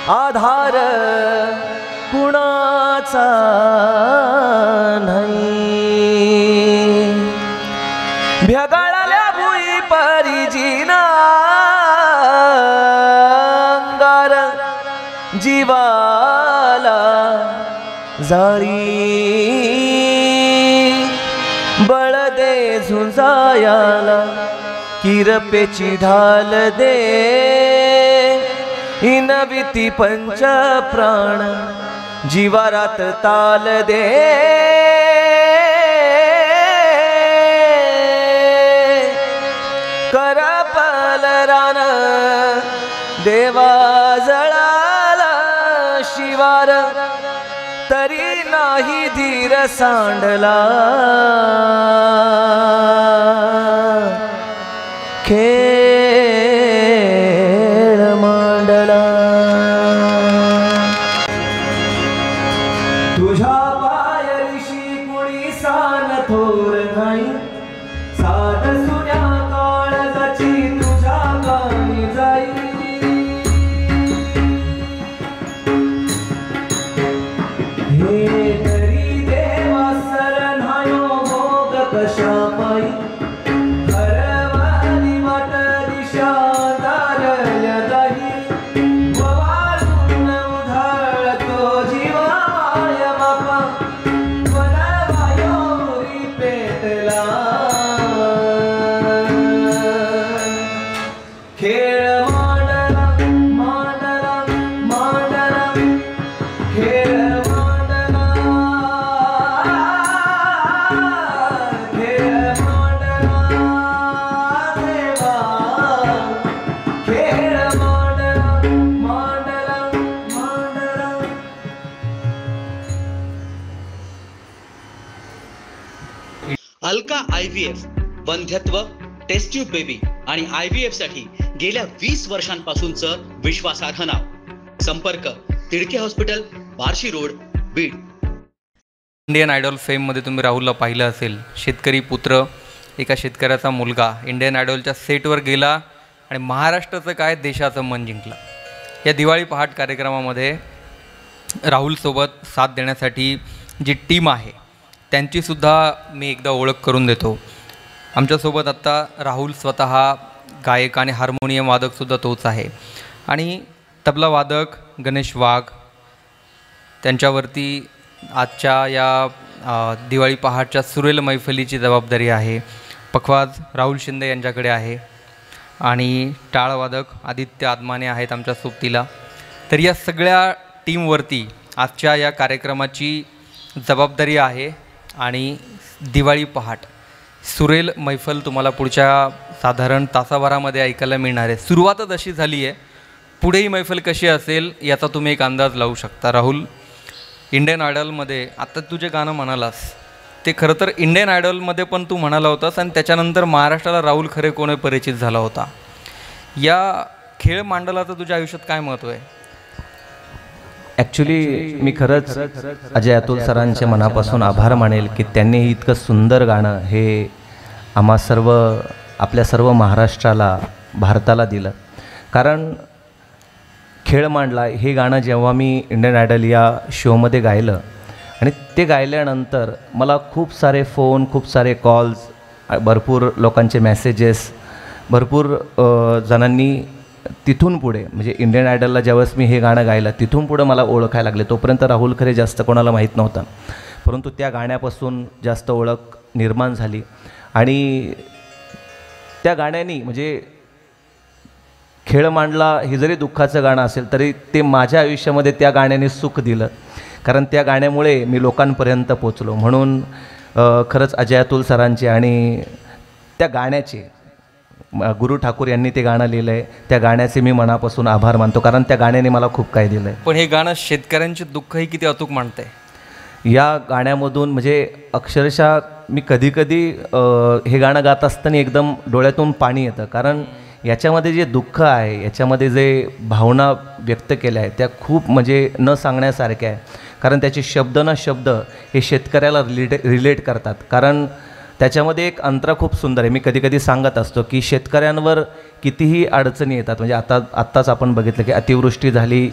आधार कुणाचा नाही, भ्यगाळल्या भुई परिजीना अंगार जीवाला जाळी, बळ दे झुंजायाला किरपेची ढाल दे, इनविती पंच प्राण जीवारात ताल दे, करपल रान देवा जळाला शिवार, तरी नाही धीर सांडला, खेळ मांडला। तुझ्या पायरीशी कुणी सान थोर नाही, साध सुन्या काळजाची तुझ्या गाणी जाई, हे तरी देवा सर नायो भोग कशा पायी, अलका IVF वंध्यत्व, टेस्ट ट्यूब बेबी आणि IVF साठी गेल्या 20 वर्षांपासूनचं विश्वासार्ह नाव। संपर्क Tidke hospital, Barshi road, Beed. Indian Idol फेममध्ये तुम्ही राहुलला पाहिलं असेल, शेतकरी पुत्र, एका शेतकऱ्याचा मुलगा इंडियन आयडॉलच्या सेटवर गेला आणि महाराष्ट्राचं काय देशाचं मन जिंकलं। या दिवाळी पहाट कार्यक्रमामध्ये राहुलसोबत साथ देण्यासाठी जी टीम आहे त्यांचीसुद्धा मी एकदा ओळख करून देतो। आमच्यासोबत आत्ता राहुल स्वतः गायक आणि हार्मोनियम वादकसुद्धा तोच आहे, आणि तबला वादक गणेश वाघ, त्यांच्यावरती आजच्या या दिवाळी पहाटच्या सुरेल मैफलीची जबाबदारी आहे। पखवाज राहुल शिंदे यांच्याकडे आहे आणि टाळवादक आदित्य आदमाने आहेत आमच्या सोबतीला। तर या सगळ्या टीमवरती आजच्या या कार्यक्रमाची जबाबदारी आहे आणि दिवाळी पहाट सुरेल मैफल तुम्हाला पुढच्या साधारण तासाभरामध्ये ऐकायला मिळणार आहे। सुरुवातच अशी झाली आहे, पुढे ही मैफल कशी असेल याचा तुम्ही एक अंदाज लावू शकता। राहुल, इंडियन आयडॉलमध्ये आता तू जे गाणं म्हणालास ते खरं तर इंडियन आयडॉलमध्ये पण तू म्हणाला होतास आणि त्याच्यानंतर महाराष्ट्राला राहुल खरे कोण परिचित झाला होता। या खेळ मांडलाचं तुझ्या आयुष्यात काय महत्त्व आहे? ॲक्च्युली मी खरंच अजय अतुल सरांचे मनापासून आभार मानेल की त्यांनी इतकं सुंदर गाणं हे आम्हा सर्व आपल्या सर्व महाराष्ट्राला, भारताला दिलं। कारण खेळ मांडला हे गाणं जेव्हा मी इंडियन आयडल या शोमध्ये गायलं आणि ते गायल्यानंतर मला खूप सारे फोन, खूप सारे कॉल्स, भरपूर लोकांचे मेसेजेस, भरपूर जणांनी तिथून पुढे म्हणजे इंडियन आयडलला ज्यावेळेस मी हे गाणं गायलं तिथून पुढे मला ओळखायला लागले। तोपर्यंत राहुल खरे जास्त कोणाला माहीत नव्हता, परंतु त्या गाण्यापासून जास्त ओळख निर्माण झाली आणि त्या गाण्यानी म्हणजे खेळ मांडला हे जरी दुःखाचं गाणं असेल तरी ते माझ्या आयुष्यामध्ये त्या गाण्याने सुख दिलं कारण त्या गाण्यामुळे मी लोकांपर्यंत पोचलो. म्हणून खरंच अजय अतुल सरांचे आणि त्या गाण्याचे गुरु ठाकूर यांनी ते गाणं लिहिलं आहे, त्या गाण्याचे मी मनापासून आभार मानतो, कारण त्या गाण्याने मला खूप काही दिलं आहे. पण हे गाणं शेतकऱ्यांचे दुःखही किती अचूक मांडतं आहे. या गाण्यामधून म्हणजे अक्षरशः मी कधीकधी हे गाणं गात असताना एकदम डोळ्यातून पाणी येतं, कारण याच्यामध्ये जे दुःख आहे, याच्यामध्ये जे भावना व्यक्त केल्या आहेत त्या खूप म्हणजे न सांगण्यासारख्या आहे. कारण त्याचे शब्द ना शब्द हे शेतकऱ्याला रिलेट करतात. कारण त्याच्यामध्ये एक अंतरा खूप सुंदर आहे. मी कधीकधी सांगत असतो की शेतकऱ्यांवर कितीही अडचणी येतात, म्हणजे आत्ताच आपण बघितलं की अतिवृष्टी झाली,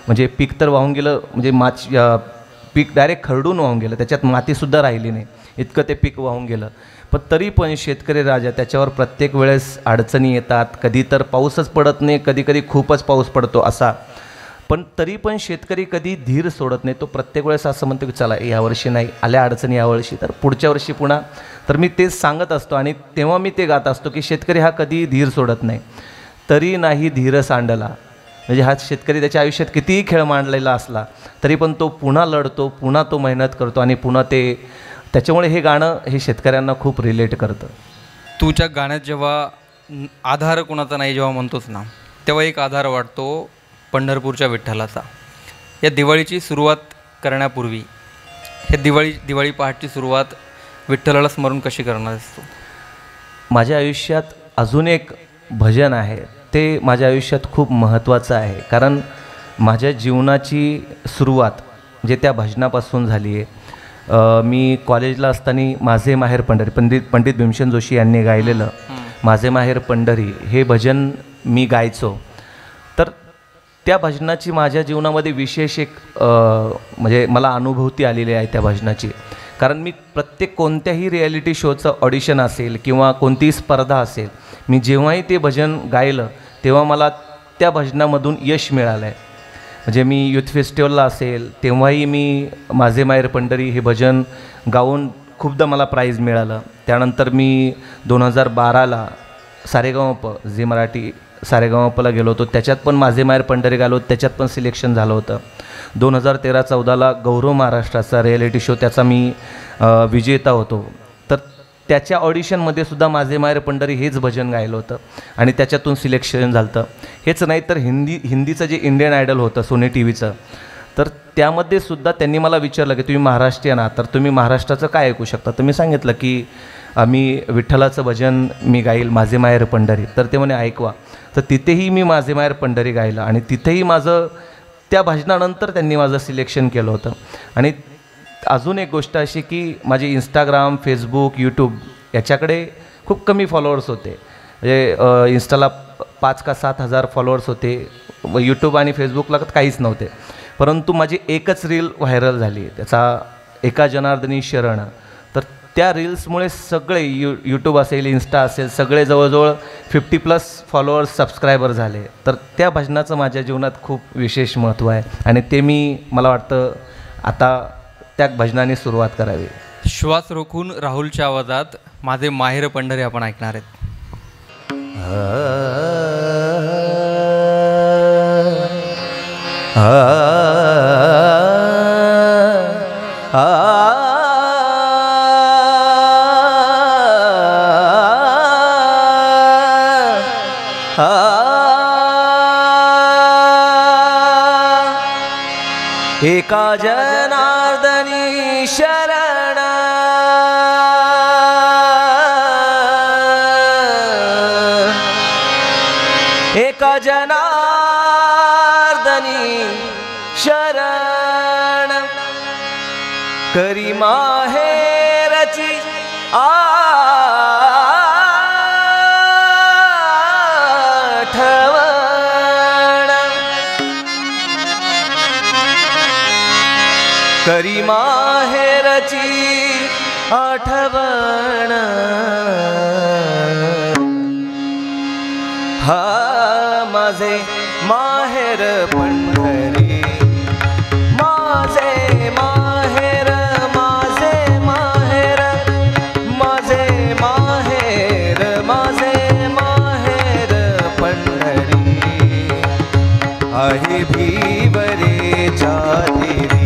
म्हणजे पीक तर वाहून गेलं, म्हणजे पीक डायरेक्ट खरडून वाहून गेलं, त्याच्यात मातीसुद्धा राहिली नाही, इतकं ते पीक वाहून गेलं. पण तरी पण शेतकरी राजा, त्याच्यावर प्रत्येक वेळेस अडचणी येतात. कधी तर पाऊसच पडत नाही, कधी खूपच पाऊस पडतो असा. पण तरी पण शेतकरी कधी धीर सोडत नाही. तो प्रत्येक वेळेस असं म्हणतो की चला यावर्षी नाही आल्या अडचणी, यावर्षी तर पुढच्या वर्षी पुन्हा. तर मी तेच सांगत असतो आणि तेव्हा मी ते गात असतो की शेतकरी हा कधी धीर सोडत नाही. तरी नाही धीर सांडला, म्हणजे हा शेतकरी त्याच्या आयुष्यात कितीही खेळ मांडलेला असला तरी पण तो पुन्हा लढतो, पुन्हा तो मेहनत करतो आणि पुन्हा त्याच्यामुळे हे गाणं हे शेतकऱ्यांना खूप रिलेट करतं. तुझ्या गाण्यात जेव्हा आधार कोणाचा नाही जेव्हा म्हणतोच ना, तेव्हा एक आधार वाटतो पंढरपूरच्या विठ्ठलाचा. या दिवाळीची सुरुवात करण्यापूर्वी हे दिवाळी पहाटची सुरुवात विठ्ठलाला स्मरून कशी करणार असतो? माझ्या आयुष्यात अजून एक भजन आहे, ते माझ्या आयुष्यात खूप महत्त्वाचं आहे. कारण माझ्या जीवनाची सुरुवात म्हणजे त्या भजनापासून झाली आहे. मी कॉलेजला असताना माझे माहेर पंढरी पंडित भीमसेन जोशी यांनी गायलेलं माझे माहेर पंढरी हे भजन मी गायचो. तर त्या भजनाची माझ्या जीवनामध्ये विशेष एक म्हणजे मला अनुभूती आलेली आहे त्या भजनाची. कारण मी प्रत्येक कोणत्याही रिॲलिटी शोचं ऑडिशन असेल किंवा कोणतीही स्पर्धा असेल, मी जेव्हाही ते भजन गायलं तेव्हा मला त्या भजनामधून यश मिळालं आहे. म्हणजे मी यूथ फेस्टिवलला असेल तेव्हाही मी माझे माहेर पंढरी हे भजन गाऊन खूपदा मला प्राईज मिळालं. त्यानंतर मी 2012ला सारेगामप जे मराठी सारेगामपला गेलो होतो, त्याच्यात पण माझे माहेर पंढरी गायलो, त्याच्यात पण सिलेक्शन झालं होतं. 2013-14ला गौरव महाराष्ट्राचा रिॲलिटी शो त्याचा मी विजेता होतो. तर त्याच्या ऑडिशनमध्ये सुद्धा माझे माहेर पंढरी हेच भजन गायलं होतं आणि त्याच्यातून सिलेक्शन झालं होतं. हेच नाही तर हिंदीचं जे इंडियन आयडल होतं सोनी टी व्हीचं, तर त्यामध्ये सुद्धा त्यांनी मला विचारलं की तुम्ही महाराष्ट्रीयन आहात तर तुम्ही महाराष्ट्राचं काय ऐकू शकता. तर मी सांगितलं की आम्ही विठ्ठलाचं भजन मी गाईल माझे माहेर पंढरी. तर ते म्हणे ऐकवा. तर तिथेही मी माझे माहेर पंढरी गायलं आणि तिथेही माझं त्या भजनानंतर त्यांनी माझं सिलेक्शन केलं होतं. आणि अजून एक गोष्ट अशी की माझे इंस्टाग्राम, फेसबुक, यूट्यूब याच्याकडे खूप कमी फॉलोअर्स होते. म्हणजे इंस्टाला 5 का 7 हजार फॉलोअर्स होते, व यूट्यूब आणि फेसबुकला काहीच नव्हते. परंतु माझी एकच रील व्हायरल झाली, त्याचा एका जनार्दनी शरण. तर त्या रील्समुळे सगळे यूट्यूब असेल, इन्स्टा असेल, सगळे जवळजवळ 50+ फॉलोअर्स, सबस्क्रायबर झाले. तर त्या भजनाचं माझ्या जीवनात खूप विशेष महत्त्व आहे आणि ते मला वाटतं आता त्या भजनाने सुरुवात करावी. श्वास रोखून राहुलच्या आवाजात माझे माहेर पंढरी आपण ऐकणार आहेत. एका जनार्दनी शरण एका जनार्दनी शरण करी माहेरची आठवण करी माहेरची आठवण हा माझे माहेर पंढरी माझे माहेर माझे माहेर माझे माहेर माझे माहेर पंढरी आहे भीवरेच्या देवी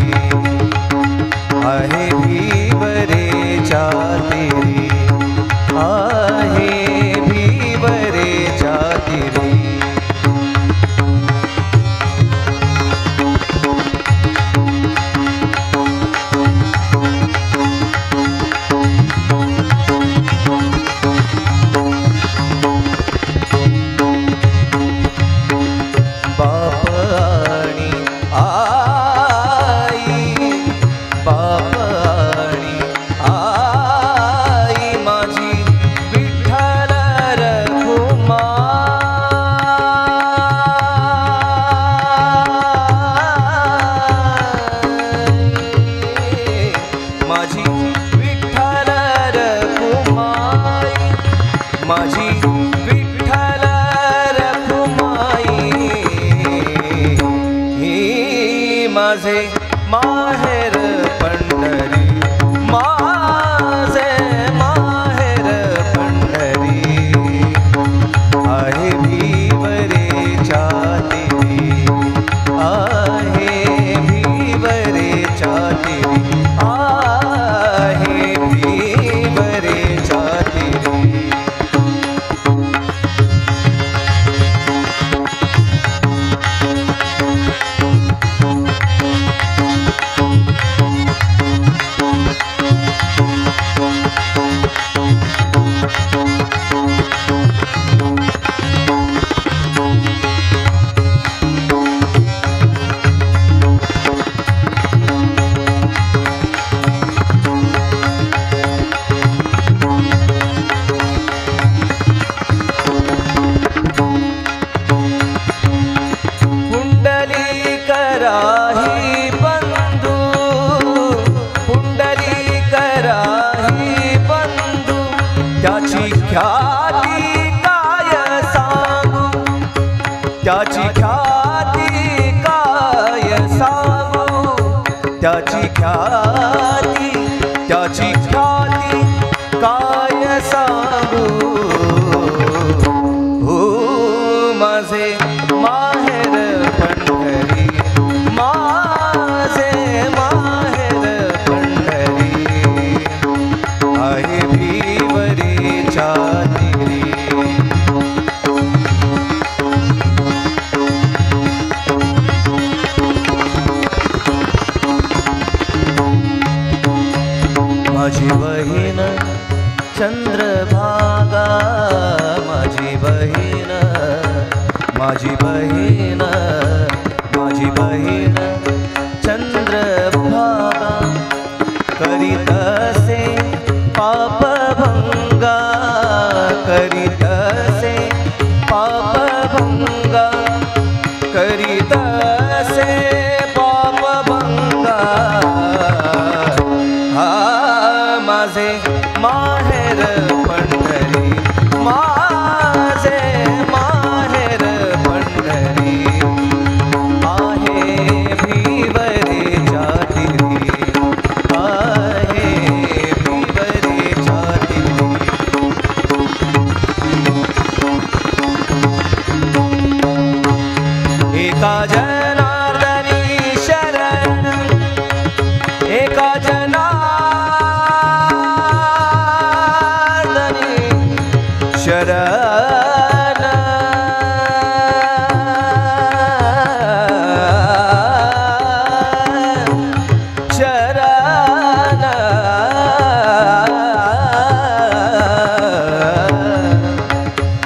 माझे माहेर पंढरी, माझे माहेर पंढरी, आहे भीवरेच्या तिरी, आहे भीवरेच्या तिरी, आहे भीवरेच्या तिरी. त्याची ख्याती काय सांगू, त्याची ख्याती, त्याची ख्याती काय सांगू. हो माझे माहेर पंढरी, माझे माहेर पंढरी, आहे भीवरेच्या तिरी. माझी बहीण चंद्रभागा, माझी बहीण, माझी बहीण, माझी बहीण चंद्रभागा, करीतसे पापभंगा, करीतसे पापभंगा, करीतसे पापभंगा. माझे माहेर पंढरी, माझे माहेर पंढरी, आहे भीवरेच्या तिरी, आहे भीवरेच्या तिरी. एका जनार्दनी शरण, एका जनार्दनी शरण, शरण,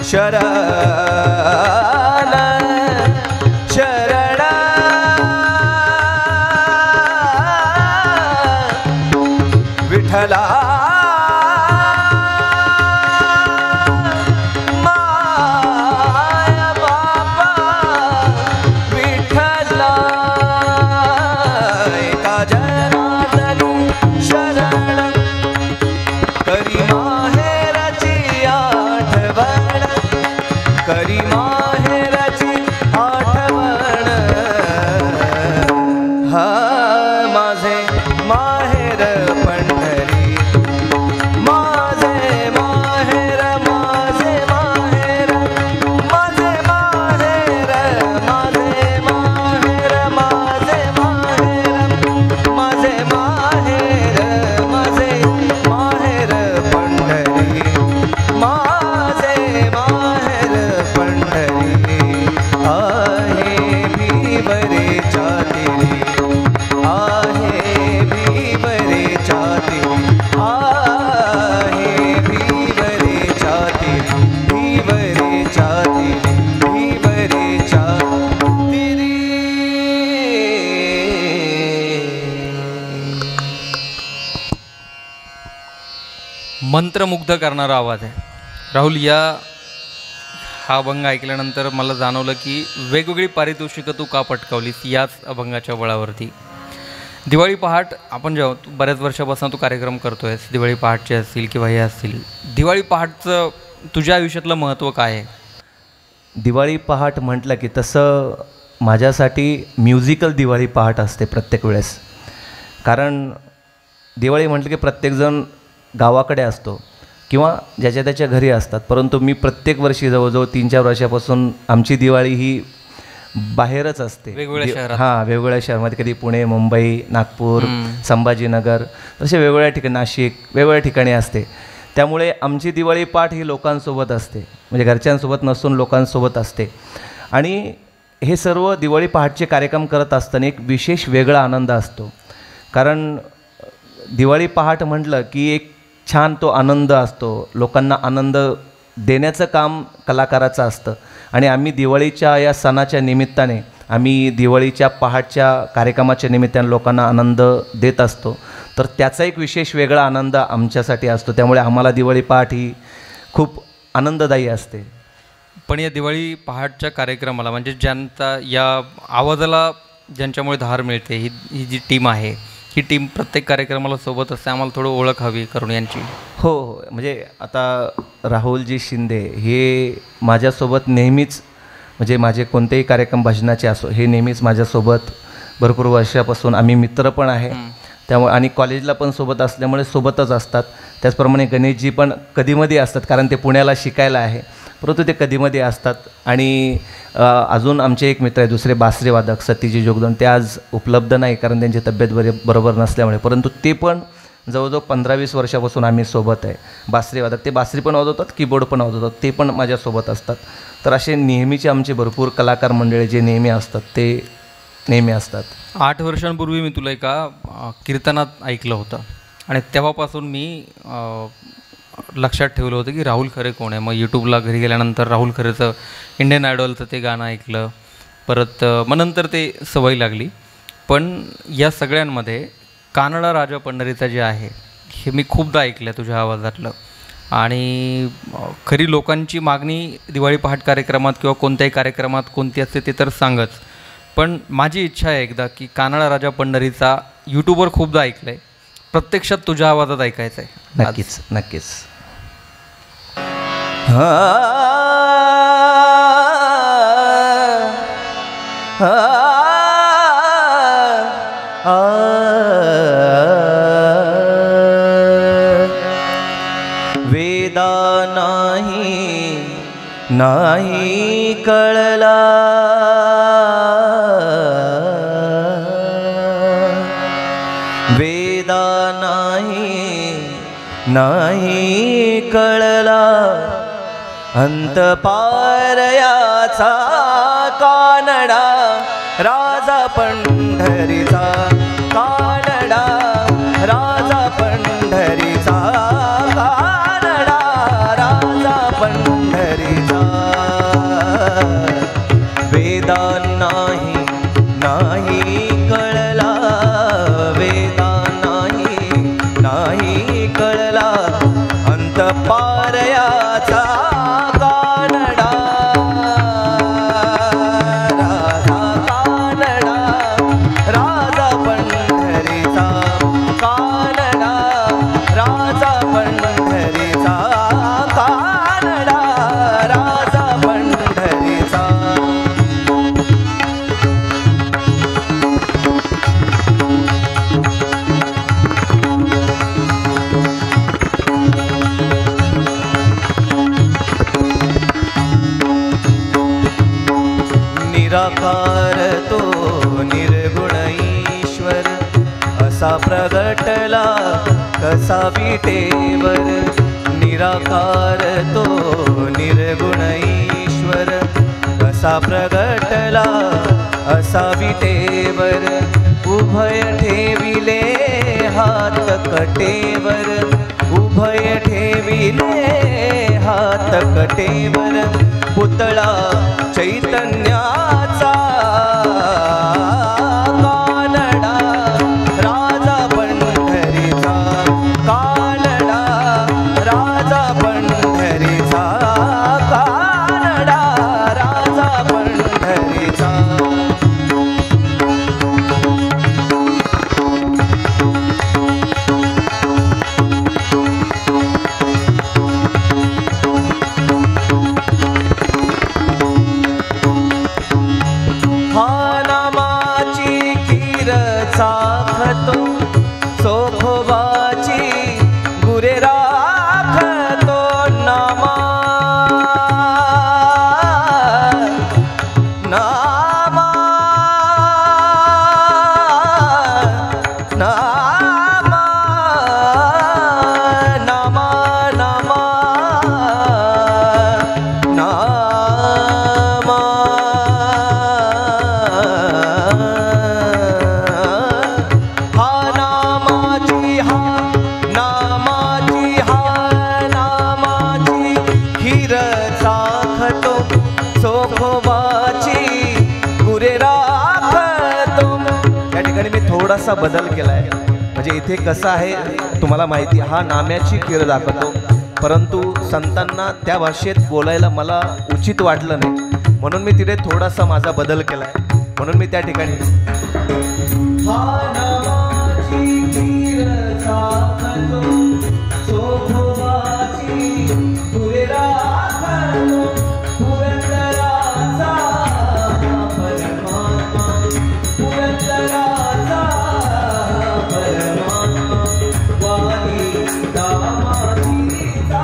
शरण, शरण, विठ्ठला करी माहेराची आठवण. हा माझे माहेर पंढरी, माझे माहेर, माझे माहेर, माझे माहेर, माझे माहेर, माझे माहेर, माझे माहेर, माझे माहेर पंढरी, माझे माहेर पंढरी, आहे भीवरेच्या तिरी, आहे भीवरेच्या तिरी, आहे भीवरेच्या तिरी, भीवरेच्या तिरी, भीवरेच्या तिरी. मंत्रमुग्ध करणारा आवाज आहे. राहुल, हा अभंग ऐकल्यानंतर मला जाणवलं की वेगवेगळी पारितोषिकं तू का पटकावलीस याच अभंगाच्या बळावरती. दिवाळी पहाट, आपण जेव्हा बऱ्याच वर्षापासून तू कार्यक्रम करतो आहेस, दिवाळी पहाटचे असतील किंवा हे असतील, दिवाळी पहाटचं तुझ्या आयुष्यातलं महत्त्व काय आहे? दिवाळी पहाट म्हटलं की तसं माझ्यासाठी म्युझिकल दिवाळी पहाट असते प्रत्येक वेळेस. कारण दिवाळी म्हटलं की प्रत्येकजण गावाकडे असतो किंवा ज्याच्या त्याच्या घरी असतात, परंतु मी प्रत्येक वर्षी जवळजवळ 3-4 वर्षापासून आमची दिवाळी ही बाहेरच असते. वेगवेगळ्या शहरात. हां, वेगवेगळ्या शहरामध्ये, कधी पुणे, मुंबई, नागपूर, संभाजीनगर, असे वेगवेगळ्या ठिकाणी, नाशिक, वेगवेगळ्या ठिकाणी असते. त्यामुळे आमची दिवाळी पाठ ही लोकांसोबत असते, म्हणजे घरच्यांसोबत नसून लोकांसोबत असते. आणि हे सर्व दिवाळी पहाटचे कार्यक्रम करत असताना एक विशेष वेगळा आनंद असतो. कारण दिवाळी पहाट म्हटलं की एक छान तो आनंद असतो, लोकांना आनंद देण्याचं काम कलाकाराचं असतं. आणि आम्ही दिवाळीच्या या सणाच्या निमित्ताने, आम्ही दिवाळीच्या पहाटच्या कार्यक्रमाच्या निमित्ताने लोकांना आनंद देत असतो. तर त्याचा एक विशेष वेगळा आनंद आमच्यासाठी असतो. त्यामुळे आम्हाला दिवाळी पहाट ही खूप आनंददायी असते. पण या दिवाळी पहाटच्या कार्यक्रमाला, म्हणजे ज्यांचा या आवाजाला ज्यांच्यामुळे धार मिळते, ही जी टीम आहे, ही टीम प्रत्येक कार्यक्रमाला सोबत असते. आम्हाला थोडं ओळख हवी करून यांची. हो, म्हणजे आता राहुलजी शिंदे हे माझ्यासोबत नेहमीच, म्हणजे माझे कोणतेही कार्यक्रम भजनाचे असो, हे नेहमीच माझ्यासोबत भरपूर वर्षापासून आम्ही मित्र पण आहे. त्यामुळे आणि कॉलेजला पण सोबत असल्यामुळे सोबतच असतात. त्याचप्रमाणे गणेशजी पण कधीमध्ये असतात, कारण ते पुण्याला शिकायला आहे, परंतु ते कधीमध्ये असतात. आणि अजून आमचे एक मित्र आहे दुसरे बासरी वादक सतीजी जोगदंड, ते आज उपलब्ध नाही कारण त्यांची तब्येत बरोबर नसल्यामुळे, परंतु ते पण जवळजवळ 15-20 वर्षापासून आम्ही सोबत आहे. बासरी वादक, ते बासरी पण वाजवतात, कीबोर्ड पण वाजवतात, ते पण माझ्यासोबत असतात. तर असे नेहमीचे आमचे भरपूर कलाकार मंडळी जे नेहमी असतात ते नेहमी असतात. 8 वर्षांपूर्वी मी तुला एका कीर्तनात ऐकलं होतं आणि तेव्हापासून मी लक्षात ठेवलं होतं की राहुल खरे कोण आहे. मग यूट्यूबला घरी गेल्यानंतर राहुल खरेचं इंडियन आयडॉलचं ते गाणं ऐकलं. परत मग नंतर ते सवय लागली. पण या सगळ्यांमध्ये कानडा राजा पंढरीचा जे आहे हे मी खूपदा ऐकलं तुझ्या आवाजातलं. आणि खरी लोकांची मागणी दिवाळी पहाट कार्यक्रमात किंवा कोणत्याही कार्यक्रमात कोणती असते ते तर सांगच, पण माझी इच्छा आहे एकदा की कानडा राजा पंढरीचा यूट्यूबवर खूपदा ऐकलं आहे, प्रत्यक्षात तुझ्या आवाजात ऐकायचं आहे. नक्कीच नक्कीच. वेदा नाही कळला, वेदा नाही कळला, अंत पारयाचा कानडा राजा पंढरीचा, कानडा राजा पंढरीचा, कानडा राजा पंढरीचा. वेदा नाही कळला, वेदा नाही कळला, अंत पारयाचा कानडा राजा, कानडा राजा पंढरीचा, कानडा राजा पंढरीचा, कानडा राजा पंढरीचा. निराकार तो निर्गुण ईश्वर, असा प्रगटला कसा विटेवर. निराकार तो निर्गुण ईश्वर, कसा प्रगटला असा विटेवर. उभय ठेविले हात कटेवर, उभय ठेविले हात कटेवर. पुतळा चैतन्याचा, कानडा राजा पंढरीचा, कानडा राजा पंढरीचा, कानडा राजा पंढरीचा. हा राखतो सोखोबाची गुरे राखतो नामा नामा नामा नामा नामा नामा हा नामाची खीर चाखतो सोखोबाची गुरे राखतो. या ठिकाणी मी थोडासा बदल केलाय. म्हणजे इथे कसं आहे तुम्हाला माहिती, हा नाम्याची खीर दाखवतो, परंतु संतांना त्या भाषेत बोलायला मला उचित वाटलं नाही, म्हणून मी तिथे थोडासा माझा बदल केलाय. म्हणून मी त्या ठिकाणी हा नामाची खीर चाखतो सोखोबाची गुरे राखतो पुरंदराचा परमात्मा पुरंदराचा परमात्मा वाणी दामातीचा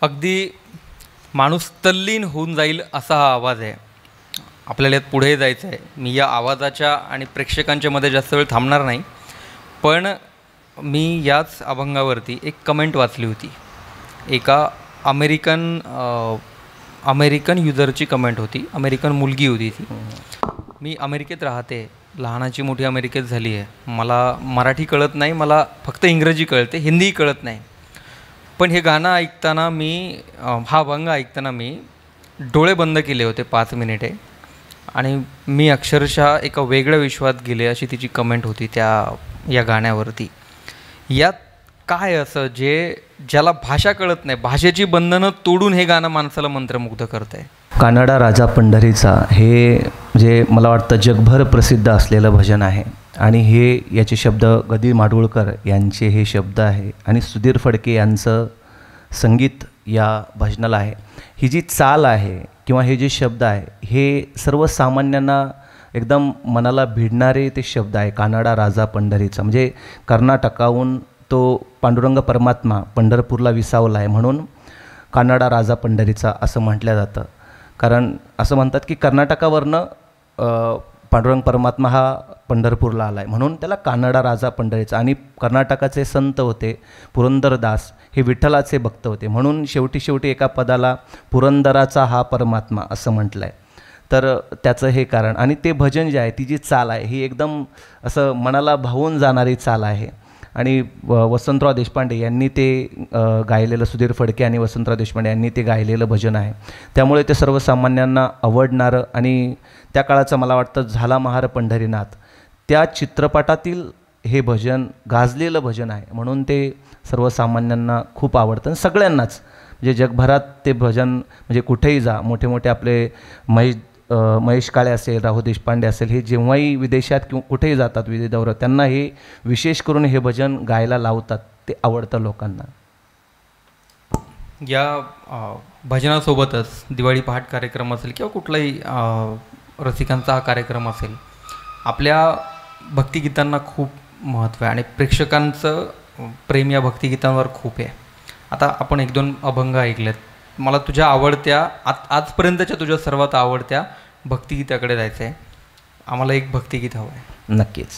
अगदी माणूस तल्लीन होऊन जाईल असा हा आवाज आहे. आपल्याला यात पुढे जायचं आहे. मी या आवाजाच्या आणि प्रेक्षकांच्या मध्ये जास्त वेळ थांबणार नाही, पण मी याच अभंगावरती एक कमेंट वाचली होती. एका अमेरिकन युजरची कमेंट होती. अमेरिकन मुलगी होती ती. मी अमेरिकेत राहते, लहानाची मोठी अमेरिकेत झाली आहे. मला मराठी कळत नाही, मला फक्त इंग्रजी कळते, हिंदीही कळत नाही. पण हे गाणं ऐकताना हा अभंग ऐकताना मी डोळे बंद केले होते 5 मिनिटे आणि मी अक्षरशः एका वेगळ्या विश्वात गेले, अशी तिची कमेंट होती या गाण्यावरती. यात काय असं ज्याला भाषा कळत नाही, भाषेची बंधनं तोडून हे गाणं माणसाला मंत्रमुग्ध करत आहे. कानडा राजा पंढरीचा हे जे मला वाटतं जगभर प्रसिद्ध असलेलं भजन आहे आणि याचे शब्द गदी माडगुळकर यांचे हे शब्द आहे आणि सुधीर फडके यांचं संगीत या भजनाला आहे. ही जी चाल आहे किंवा हे जे शब्द आहे हे सर्वसामान्यांना एकदम मनाला भिडणारे ते शब्द आहे. कानडा राजा पंढरीचा म्हणजे कर्नाटकाहून तो पांडुरंग परमात्मा पंढरपूरला विसावला आहे म्हणून कानडा राजा पंढरीचा असं म्हटलं जातं. कारण असं म्हणतात की कर्नाटकावरनं पांडुरंग परमात्मा हा पंढरपूरला आला आहे म्हणून त्याला कानडा राजा पंढरीचा. आणि कर्नाटकाचे संत होते पुरंदरदास, हे विठ्ठलाचे भक्त होते म्हणून शेवटी एका पदाला पुरंदराचा हा परमात्मा असं म्हटलं आहे. तर त्याचं हे कारण. आणि ते भजन जे आहे, ती जी चाल आहे ही एकदम असं मनाला भावून जाणारी चाल आहे. आणि वसंतराव देशपांडे यांनी ते गायलेलं, सुधीर फडके आणि वसंतराव देशपांडे यांनी ते गायलेलं भजन आहे. त्यामुळे ते सर्वसामान्यांना आवडणारं आणि त्या काळाचं मला वाटतं झाला महार पंढरीनाथ त्या चित्रपटातील हे भजन गाजलेलं भजन आहे, म्हणून ते सर्वसामान्यांना खूप आवडतं. सगळ्यांनाच म्हणजे जगभरात ते भजन म्हणजे कुठेही जा, मोठे मोठे आपले महेश काळे असेल, राहू देशपांडे असेल, हे जेव्हाही विदेशात किंवा कुठेही जातात विदेश दौऱ्यात, त्यांना हे विशेष करून हे भजन गायला लावतात. ते आवडतं लोकांना. या भजनासोबतच दिवाळी पहाट कार्यक्रम असेल किंवा कुठलाही रसिकांचा हा कार्यक्रम असेल, आपल्या भक्तिगीतांना खूप महत्त्व आहे आणि प्रेक्षकांचं प्रेम या भक्तिगीतांवर खूप आहे. आता आपण 1-2 अभंग ऐकलेत. मला तुझ्या आवडत्या आजपर्यंतच्या तुझ्या सर्वात आवडत्या भक्तिगीताकडे जायचं आहे. आम्हाला एक भक्तिगीत हवं आहे. नक्कीच.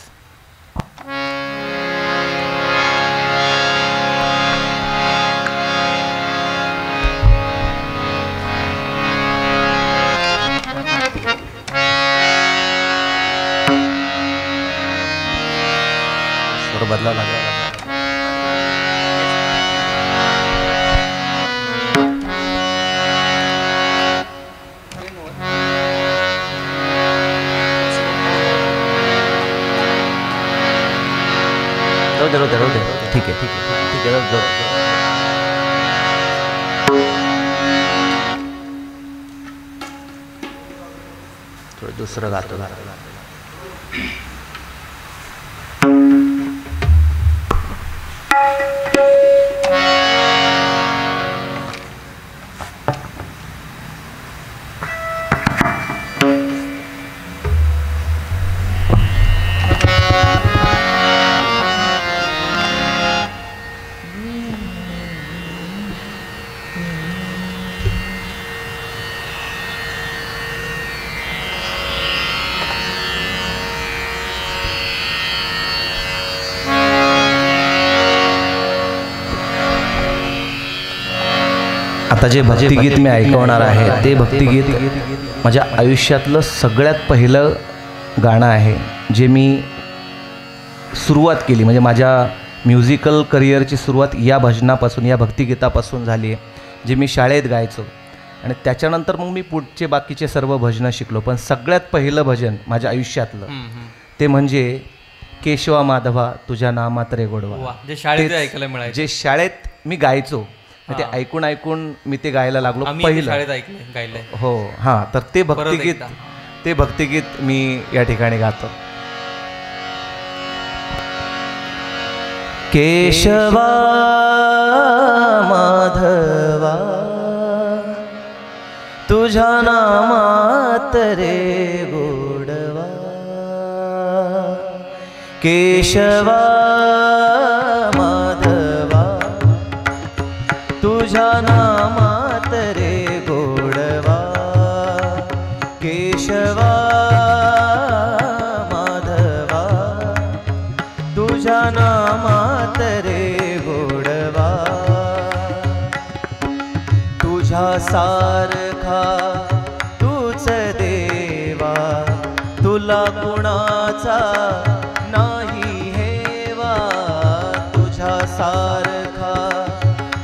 स्वर बदला लागला. राहू दे. ठीक आहे. थोडं दुसरं गातो. आता जे भक्तिगीत मी ऐकवणार आहे ते भक्तिगीत माझ्या आयुष्यातलं सगळ्यात पहिलं गाणं आहे, जे मी सुरुवात केली. म्हणजे माझ्या म्युझिकल करिअरची सुरुवात या भजनापासून, या भक्तिगीतापासून झाली आहे, जे मी शाळेत गायचो. आणि त्याच्यानंतर मग मी पुढचे बाकीचे सर्व भजनं शिकलो. पण सगळ्यात पहिलं भजन माझ्या आयुष्यातलं ते म्हणजे केशवा माधवा तुझ्या नामात रे गोडवा. जे शाळेत ऐकायला मिळायचं, जे शाळेत मी गायचो, ते ऐकून मी ते गायला लागलो. पहिलं शाळेत गायलंय. हो हां. तर ते भक्तिगीत मी या ठिकाणी गातो. केशवा माधवा तुझ्या नामात रे गोडवा. केशवा माधवा तुझ्या नामात रे गोडवा. केशवा माधवा तुझ्या नामात रे गोडवा. तुझ्या सारखा तूच देवा, तुला कुणाचा नाही हेवा. तुझ्या सारखा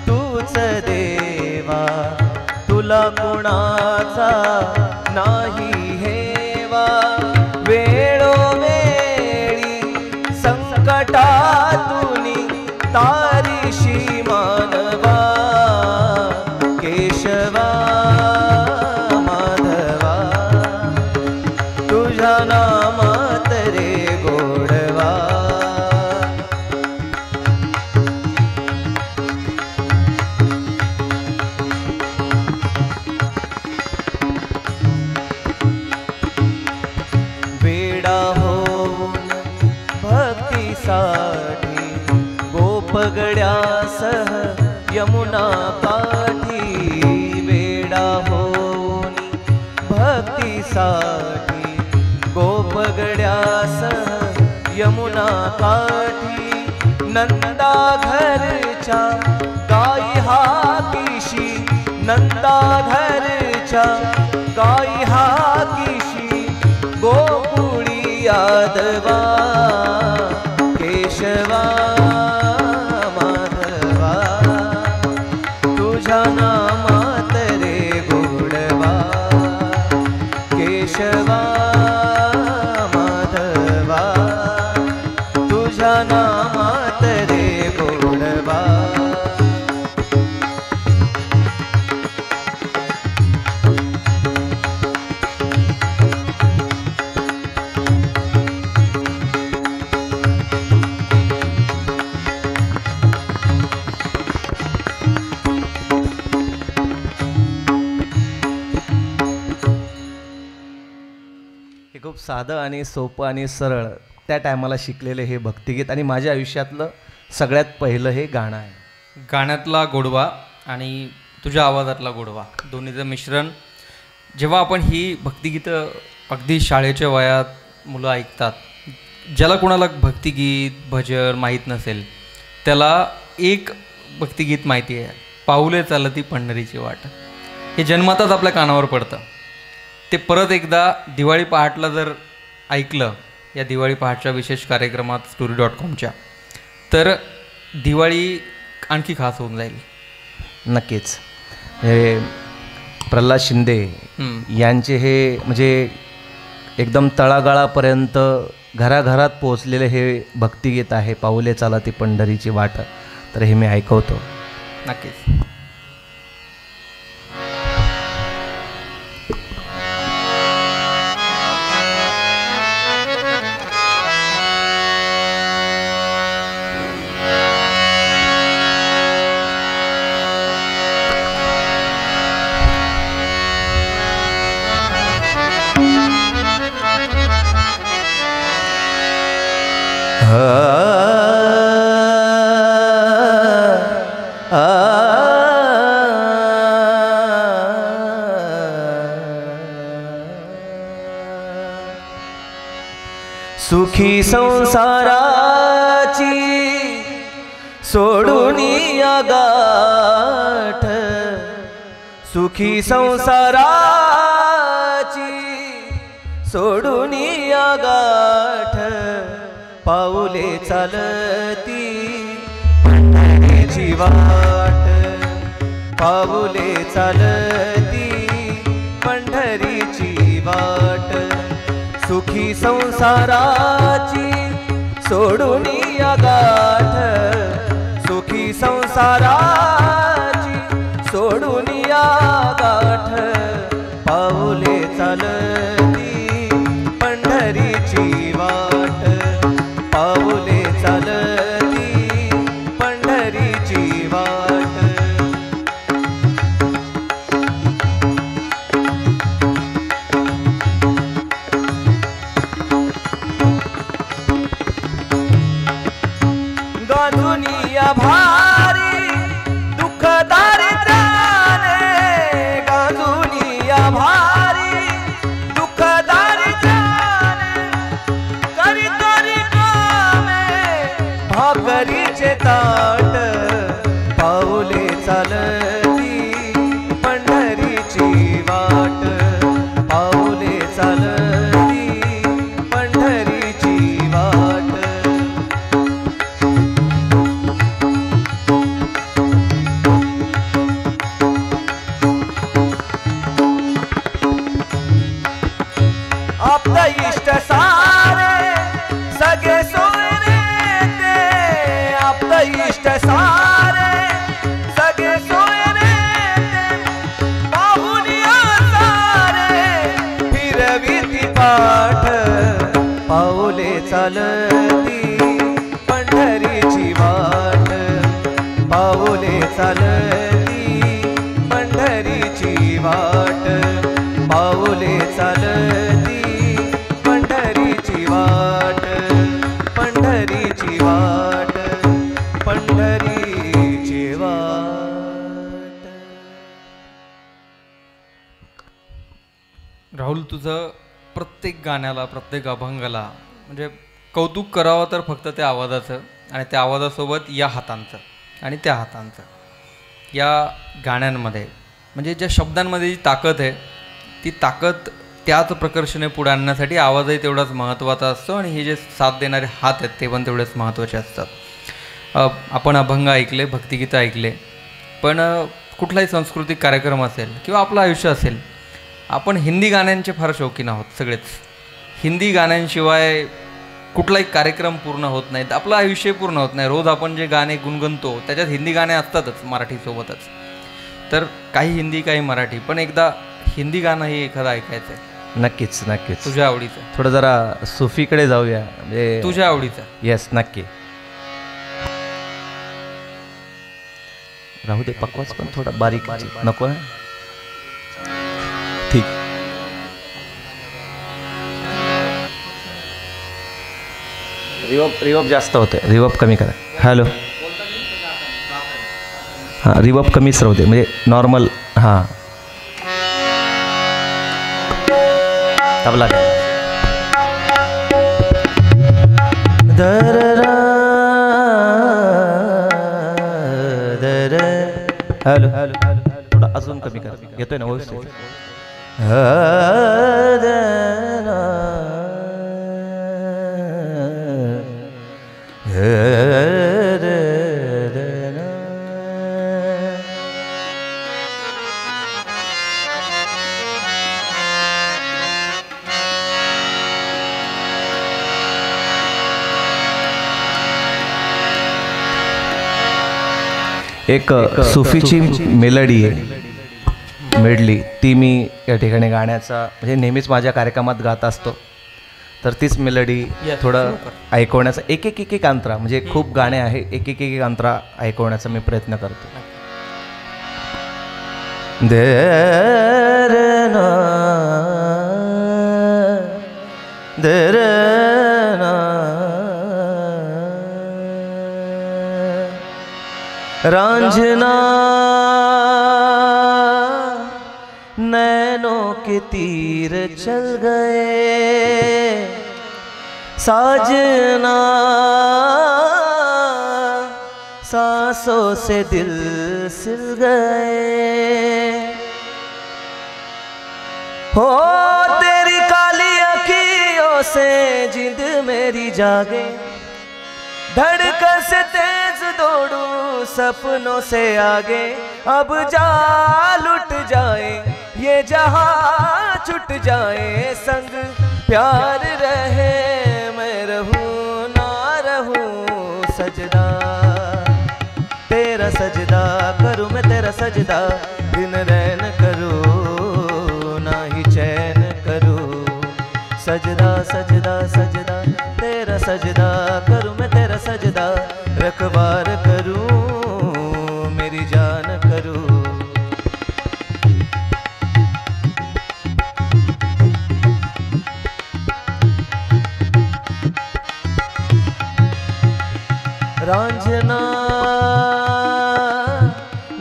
तूच देवा, तुला कुणाचा नाही हेवा. वेळोवेळी संकटातून तारीशी मानवा. केशवा माधवा तुझ्या नामात रे गोडवा. वेडा होऊन भक्तीसाठी गोपगड्यासह यमुना काठी. वेडा होऊन भक्तीसाठी गोपगड्यासह यमुना काठी. नंदा घरच्या गाई हाकीशी, नंदा घरच्या गाई हाकीशी गोकुळी यादवा. केशवा केशवा माधवा तुझ्या नामात रे गोडवा. हे खूप साधं आणि सोपं आणि सरळ त्या टायमाला शिकलेले हे भक्तिगीत आणि माझ्या आयुष्यातलं सगळ्यात पहिलं हे गाणं आहे. गाण्यातला गोडवा आणि तुझ्या आवाजातला गोडवा दोन्हीचं मिश्रण. जेव्हा आपण ही भक्तिगीतं अगदी शाळेच्या वयात मुलं ऐकतात, ज्याला कोणाला भक्तिगीत भजन माहीत नसेल त्याला एक भक्तिगीत माहिती आहे, पाऊले चालती पंढरीची वाट. हे जन्मातच आपल्या कानावर पडतं. ते परत एकदा दिवाळी पहाटला जर ऐकलं, या दिवाळी पहाटच्या विशेष कार्यक्रमात story.comच्या, तर दिवाळी आणखी खास होऊन जाईल. नक्कीच. हे प्रल्हाद शिंदे यांचे हे म्हणजे एकदम तळागाळापर्यंत घराघरात पोचलेले हे भक्तिगीत आहे, पाऊले चालती पंढरीची वाट. तर हे मी ऐकवतो. नक्कीच. सुखी संसाराची सोडून या गाठ, सुखी संसाराची सोडून या गाठ, पाऊले चालती पंढरीची वाट, पाऊले चालती पंढरीची वाट. सुखी संसाराची सोडून या गाठ, सुखी संसाराची सोडून या गाठ, पाऊले चालती पंढरीची वाट, पाऊले चालती पंढरीची वाट. गांजुनिया भारी दुःख दारिद्र्याने, गांजुनिया भारी दुःख दारिद्र्याने, करी करी कामे भाकरीचे ताट, पाऊले चालती पंढरीची वाट, पाऊले चालती पंढरीची वाट. आपलं इष्ट सारे सगळे सोयरे, आपलं इष्ट सारे सगळे सोयरे, पाहुनिया सारे फिरविती पाठ, पाऊले चालती पंढरीची वाट, पाऊले चालती पंढरीची वाट, पाऊले चालती पंढरीची वाट, पंढरीची वाट, पंढरीची वाट. राहुल, तुझं प्रत्येक गाण्याला प्रत्येक अभंगाला म्हणजे कौतुक करावं तर फक्त त्या आवाजाचं आणि त्या आवाजासोबत या हातांचं आणि त्या हातांचं. या गाण्यांमध्ये म्हणजे ज्या शब्दांमध्ये जी ताकद आहे ती ताकद त्याच प्रकर्षाने पुढे आणण्यासाठी आवाजही तेवढाच महत्त्वाचा असतो आणि हे जे साथ देणारे हात आहेत ते पण तेवढेच महत्त्वाचे असतात. आपण अभंग ऐकले, भक्तिगीतं ऐकले, पण कुठलाही सांस्कृतिक कार्यक्रम असेल किंवा आपलं आयुष्य असेल आपण हिंदी गाण्यांचे फार शौकीन आहोत सगळेच. हिंदी गाण्यांशिवाय कुठलाही कार्यक्रम पूर्ण होत नाहीत, आपलं आयुष्य पूर्ण होत नाही. रोज आपण जे गाणे गुणगुणतो त्याच्यात हिंदी गाणे असतातच मराठीसोबतच. तर काही हिंदी काही मराठी, पण एकदा हिंदी गाणंही एखादं ऐकायचं आहे. नक्कीच नक्कीच. तुझ्या आवडीचं, थोडं जरा सुफीकडे जाऊया म्हणजे. तुझ्या आवडीचं. येस नक्की. राहू दे पकवाच पण थोडा बारीक नको ना. ठीक. रिवर्ब जास्त होते, रिवर्ब कमी करा. हॅलो. हां रिवर्ब कमीच राहू दे म्हणजे नॉर्मल. हां तबला दर हॅलो थोडा अजून कमी करा. येतोय ना व्यवस्थित. एक सुफीची मेलडी आहे मेडली, ती मी या ठिकाणी गाण्याचा म्हणजे नेहमीच माझ्या कार्यक्रमात गात असतो. तर तीच मेलडी थोडं ऐकवण्याचा एक अंतरा म्हणजे खूप गाणे आहे, एक अंतरा ऐकवण्याचा मी प्रयत्न करतो. रांझना नैनों के तीर चल गए, साजना सांसों से दिल सिल गए. हो तेरी काली अखियों से जिंद मेरी जागे, धड़कन से तेज दौड़ू सपनों से आगे. अब जा लुट जाए ये जहां छुट जाए, संग प्यार रहे मैं रहूं ना रहूं सजदा. तेरा सजदा करूं मैं तेरा सजदा, दिन रैन करूं ना ही चैन करूं. सजदा सजदा सजदा तेरा सजदा करूं मैं तेरा सजदा, रखवार करूं मेरी जान करूं. रांझना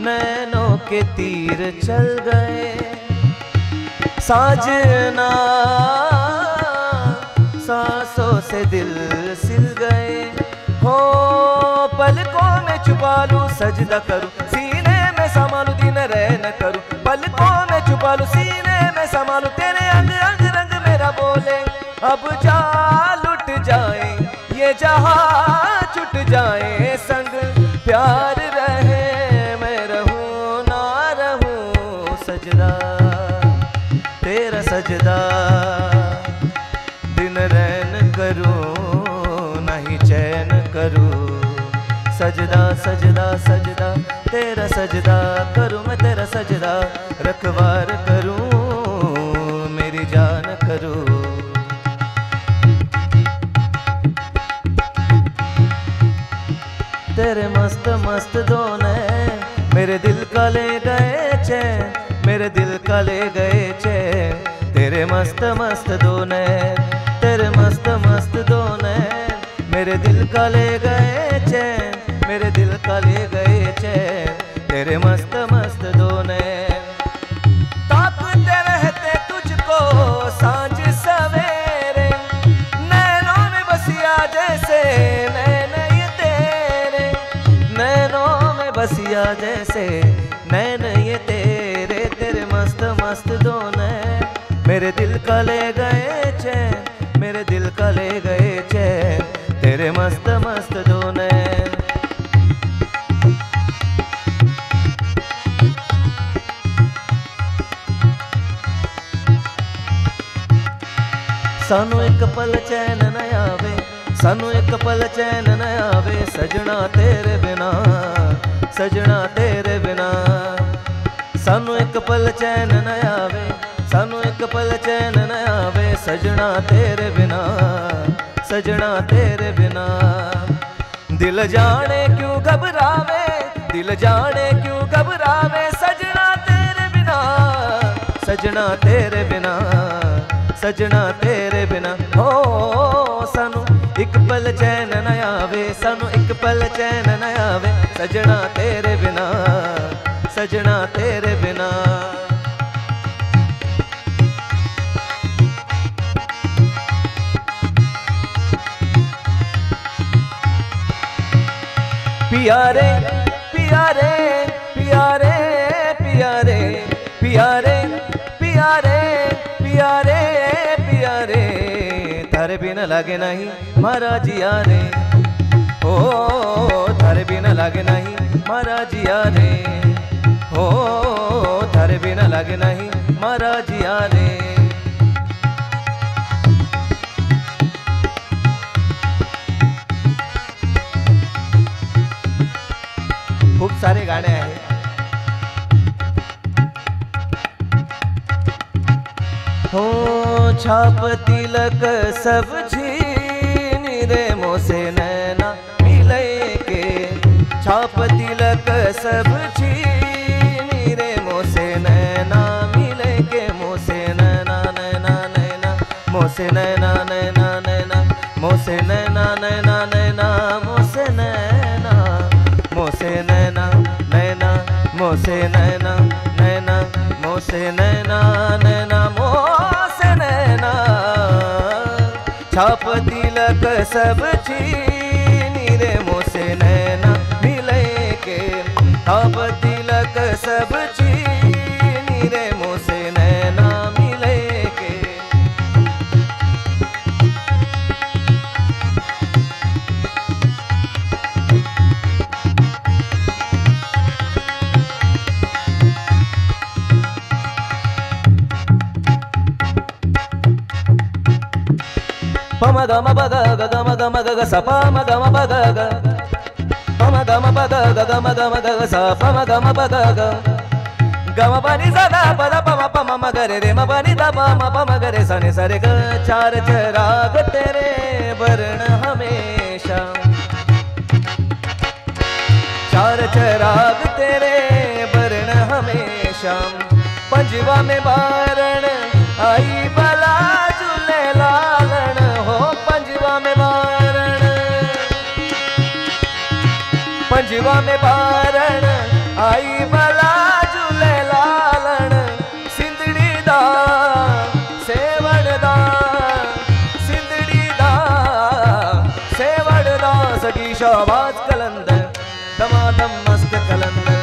नैनों के तीर चल गए, साजना सांसों से दिल सिल गए. हो पलकों में छुपा लूं सजदा करूं, सीने में संभालूं दिन रहन करूं. पलकों में छुपा लूं सीने में संभालूं, तेरे अंग अंग रंग मेरा बोले. अब जा लुट जाए ये जहां छुट जाए, संग प्यार रहे मैं रहूं ना रहूं सजदा. तेरा सजदा दिन रैन करूं नहीं चैन करूं. सजदा सजदा सजदा तेरा सजदा करूं मैं तेरा सजदा, रखवार करूं मेरी जान करूं. तेरे मस्त मस्त दो नैन मेरे दिल का ले गए चैन, मेरे दिल का ले गए चैन. तेरे मस्त मस्त दो नैन, तेरे मस्त मस्त दो नैन मेरे दिल का ले गए चैन, मेरे दिल का ले गए चैन. तेरे मस्त मस्त दो नैन ताकते रहते तुझको सांझ सवेरे, नैनों में बसिया जैसे नैन ये तेरे, नैनों में बसिया जैसे नैन ये तेरे. तेरे मस्त मस्त दो नैन मेरे दिल का ले गए चैन, मेरे दिल का ले गए चैन. तेरे मस्त मस्त दो नैन. सानू एक पल चैन न आवे, सानू एक पल चैन न आवे, सजना तेरे बिना, सजना तेरे बिना। सानू एक पल चैन न आवे, सानू एक पल चैन न आवे, सजना तेरे बिना, सजना तेरे बिना। दिल जाने क्यों घबरावे, दिल जाने क्यों घबरावे, सजना तेरे बिना, सजना तेरे बिना, सजना तेरे बिना। हो सानू एक पल चैन न आवे, सानू एक पल चैन न आवे, सजना तेरे बिना, सजना तेरे बिना। पियारे पियारे पियारे पियारे पियारे पियारे पियारे पियारे, थारे बिना लागे नहीं मारा जिया रे, ओ थारे बिना लागे नहीं मारा जिया रे, ओ थारे बिना लागे नहीं मारा जिया रे। खूप सारे गाणे आहेत। हो छाप तिलक सब छीन रे मोसे नैना मिले के, छाप तिलक सब छीन रे मोसे नैना मिले के, मोसे नैना नैना नैना, मोसे नैना नैना नैना, मोसे नैना नैना नैना, मोसे नैना, मोसे नैना नैना, मोसे नैना नैना, मोसे नैना नैना, मोसे नैना। छाप तिलक सब छीनी रे मोसे नैना मिले के, छाप तिलक सब छीनी रे मोसे नैना मिले के। पम गम बग ग गम गम ग ग स पम गम बग ग, पम गम बग ग गम गम ग ग स पम गम बग ग, गम पनि स द प द पम पम म ग रे रे म पनि द प म प म ग रे स नि स रे ग। चार चराग तेरे वर्ण हमेशा, चार चराग तेरे वर्ण हमेशा, पंजवा में बारण आई बला झूले लालन, हो पंजवा में बारण, पंजवा में बारण आई बला झूले लालन, सिंदड़ी दा सेवड़ दा, सिंदड़ी दा सेवड़ दा, सगी शाबाज कलंदर, दमादम मस्त कलंदर,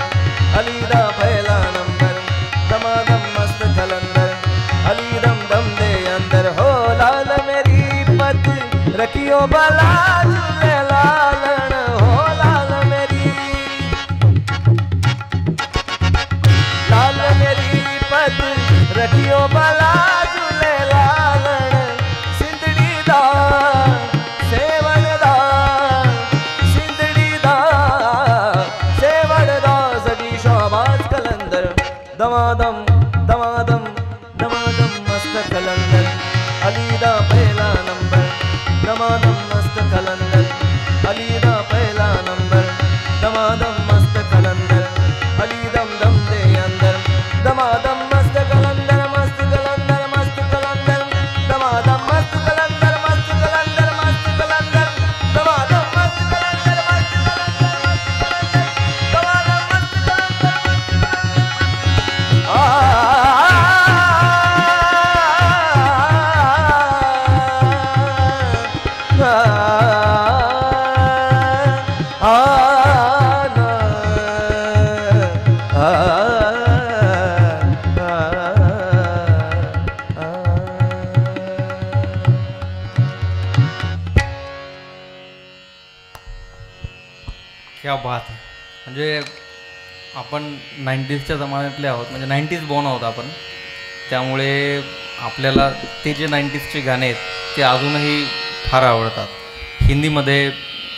अली दा पहला नंबर, दमादम मस्त कलंदर, अली दम दम दे अंदर। हो लाल मेरी पत रखियो बला झूले लालन, हो लाल मेरी, लाल मेरी पत रखियो बला झूले लालन, सिंदड़ी दा सेवण दा, सिंदड़ी दा सेवण दा, सगी शाबाज कलंदर, दमादम दमादम दमादम मस्त कलंदर, अली दा पहला नंबर, दमादम मस्त कलंदर, अली दा पहला नंबर, दमादम मस्त कलंदर, अली दम दम दे अंदर, दमादम मस्त कलंदर, मस्त कलंदर, मस्त कलंदर, दमादम मस्त कलंदर, मस्त कलंदर, मस्त कलंदर, दमादम मस्त कलंदर, मस्त कलंदर, दमादम मस्त कलंदर, क्या बात आहे. म्हणजे आपण 90sच्या जमान्यातले आहोत, म्हणजे 90s बॉर्न आहोत आपण, त्यामुळे आपल्याला ते जे 90sचे गाणे आहेत ते अजूनही फार आवडतात. हिंदीमध्ये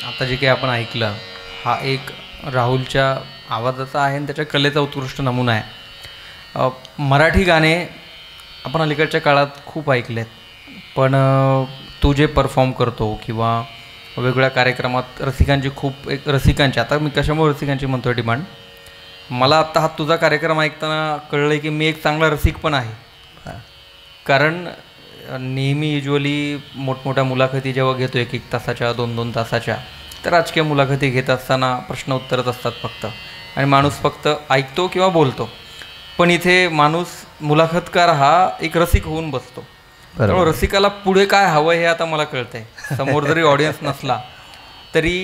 आता जे काही आपण ऐकलं हा एक राहुलच्या आवाजाचा आहे आणि त्याच्या कलेचा उत्कृष्ट नमुना आहे. मराठी गाणे आपण अलीकडच्या काळात खूप ऐकलेत, पण तू जे परफॉर्म करतो किंवा वेगवेगळ्या कार्यक्रमात रसिकांची आता मी कशामुळे रसिकांची म्हणतो डिमांड, मला आत्ता हा तुझा कार्यक्रम ऐकताना कळलं की मी एक चांगला रसिक पण आहे. कारण नेहमी युजली मोठमोठ्या मुलाखती जेव्हा घेतो 1-1 तासाच्या 2-2 तासाच्या, तर राजकीय मुलाखती घेत असताना प्रश्न उत्तरच असतात फक्त, आणि माणूस फक्त ऐकतो किंवा बोलतो. पण इथे माणूस मुलाखतकार हा एक रसिक होऊन बसतो. त्यामुळे रसिकाला पुढे काय हवं हे आता मला कळतंय. समोर जरी ऑडियन्स नसला तरी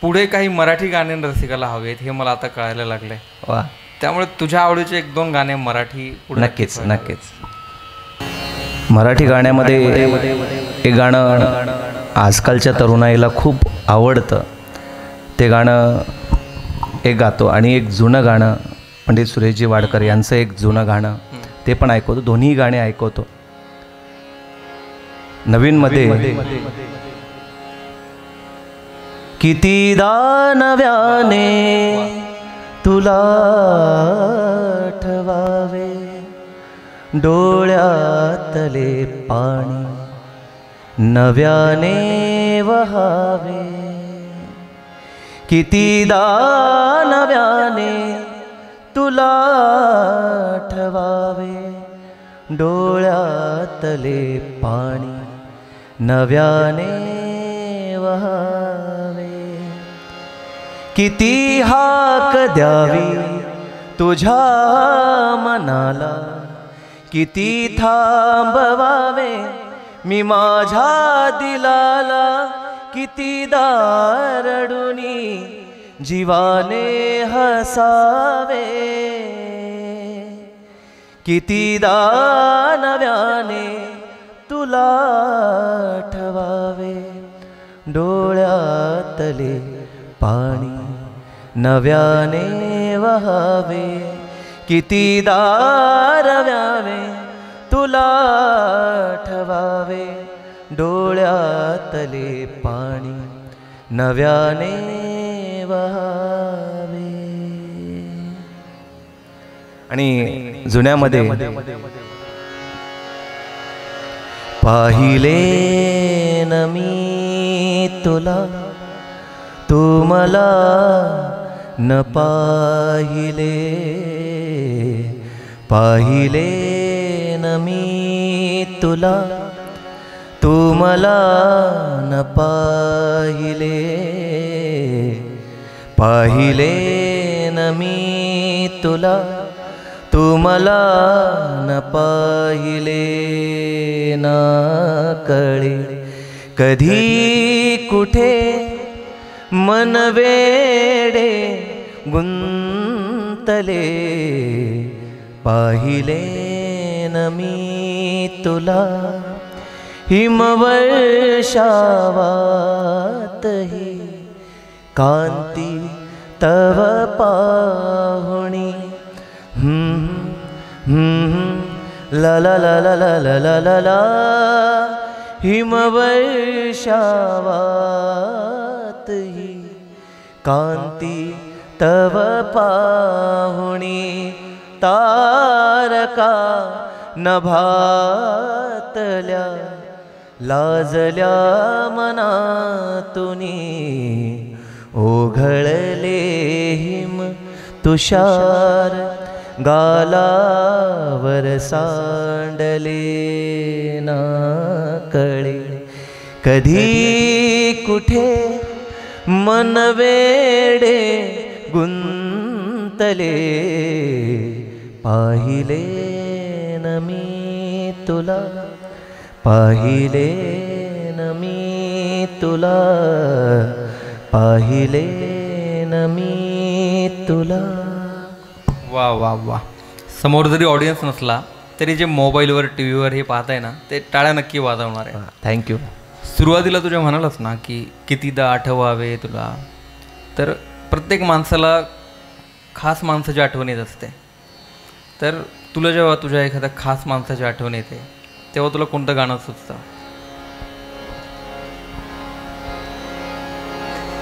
पुढे काही मराठी गाणे रसिकाला हवेत हे मला आता कळायला लागलंय. वा, त्यामुळे तुझ्या आवडीचे 1-2 गाणे मराठी पुढे नक्कीच नक्कीच. मराठी गाण्यामध्ये एक गाणं आजकालच्या तरुणाईला खूप आवडतं, ते गाणं एक गातो, आणि एक जुनं गाणं पंडित सुरेशजी वाडकर यांचं एक जुनं गाणं ते पण ऐकवतो. दोन्ही गाणे ऐकवतो. नवीनमध्ये कितीदा नव्याने तुला आठवावे, डोळ्यातले पाणी नव्याने वहावे. कितीदा नव्याने तुला आठवावे, डोळ्यातले पाणी नव्याने वहावे. किती हाक द्यावी तुझ्या मनाला, किती थांबवावे मी माझ्या दिलाला. किती दारडुनी जीवाने हसावे, कितीदा नव्याने तुला आठवावे, डोळ्यातले पाणी नव्याने वहावे. कितीदा रव्यावे तुला आठवावे, डोळ्यातले पाणी नव्याने वहावे. आणि जुन्यामध्ये पाहिले न मी तुला, तू मला न पाहिले. पाहिले न मी तुला, तू मला न पाहिले. पाहिले न मी तुला, तू मला न पाहिले. ना कळे कधी कुठे मन वेडे गुंतले. पाहिले न मी तुला, हिमवर्षावातही कांती तव पाहुणी. ला ला ला ला ला ला ला ला ला. हिमवर्षावातही कांती तव पाहुणी. तारका नभातल्या लाजल्या मनातुनी. ओघळले हिम तुषार गालावर सांडले. ना कळे कधी कुठे मन वेडे गुंतले. पाहिले न मी तुला, पाहिले न मी तुला. पाहिले न मी तुला. वा वा वा. समोर जरी ऑडियन्स नसला तरी जे मोबाईलवर टी व्हीवर हे पाहताय ना ते टाळ्या नक्की वाजवणार आहे. थँक्यू. सुरुवातीला तुझ्या म्हणालास ना की कितीदा आठवावे तुला, तर प्रत्येक माणसाला खास माणसाची आठवण येत असते. तर तुला जेव्हा तुझ्या एखाद्या खास माणसाची आठवण येते तेव्हा तुला कोणतं गाणं सुचतं?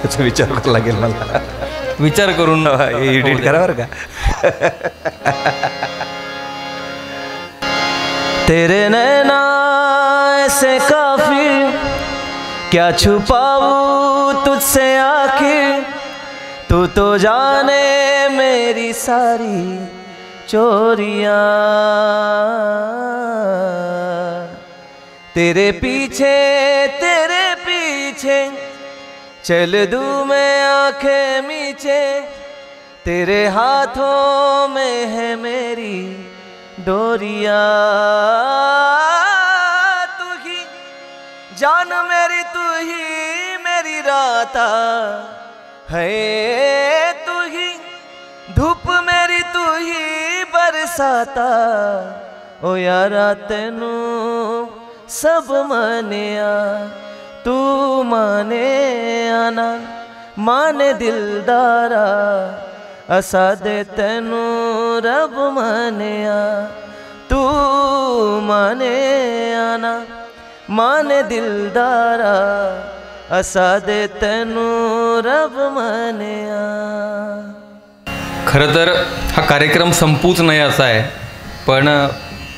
त्याचा विचार करावा लागेल मला. विचार करून एडिट करा बरं का. तेरे नैना ऐसे काफी, क्या छुपाऊं तुझसे आखिर, तू तो जाने मेरी सारी चोरियां. तेरे पीछे चल दूं मैं आंखें मीचे, तेरे हाथों में है मेरी डोरियां. तू ही जान मेरी, तू ही मेरी राता है, तू ही धूप मेरी, तू ही बरसाता. ओ यारा तेनू सब मानिया, तू माने आना माने दिलदारा, असा दे तेनू रब मानिया, तू माने आना माने दिलदारा, असा दे तेनू रब मानिया. खरं तर हा कार्यक्रम संपूच नाही असा आहे, पण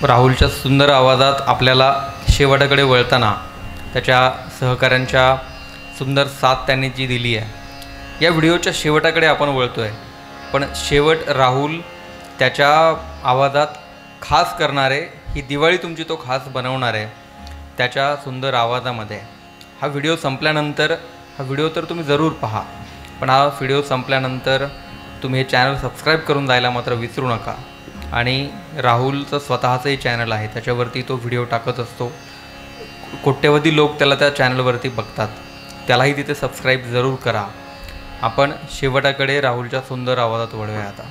राहुलच्या सुंदर आवाजात आपल्याला शेवटाकडे वळताना त्याच्या सहकाऱ्यांच्या सुंदर साथ त्यांनी जी दिली आहे, या व्हिडिओच्या शेवटाकडे आपण वळतो आहे. पण शेवट राहुल त्याच्या आवाजात खास करणारे, ही दिवाळी तुमची तो खास बनवणार आहे त्याच्या सुंदर आवाजामध्ये. हा व्हिडिओ संपल्यानंतर, हा व्हिडिओ तर तुम्ही जरूर पहा, पण हा व्हिडिओ संपल्यानंतर तुम्ही हे चॅनल सबस्क्राईब करून जायला मात्र विसरू नका. आणि राहुलचं स्वतःचंही चॅनल आहे, त्याच्यावरती तो व्हिडिओ टाकत असतो. कोट्यवधी लोक त्याला त्या चॅनलवरती बघतात, त्यालाही तिथे सबस्क्राईब जरूर करा. आपण शेवटाकडे राहुलच्या सुंदर आवाजात वळूया आता.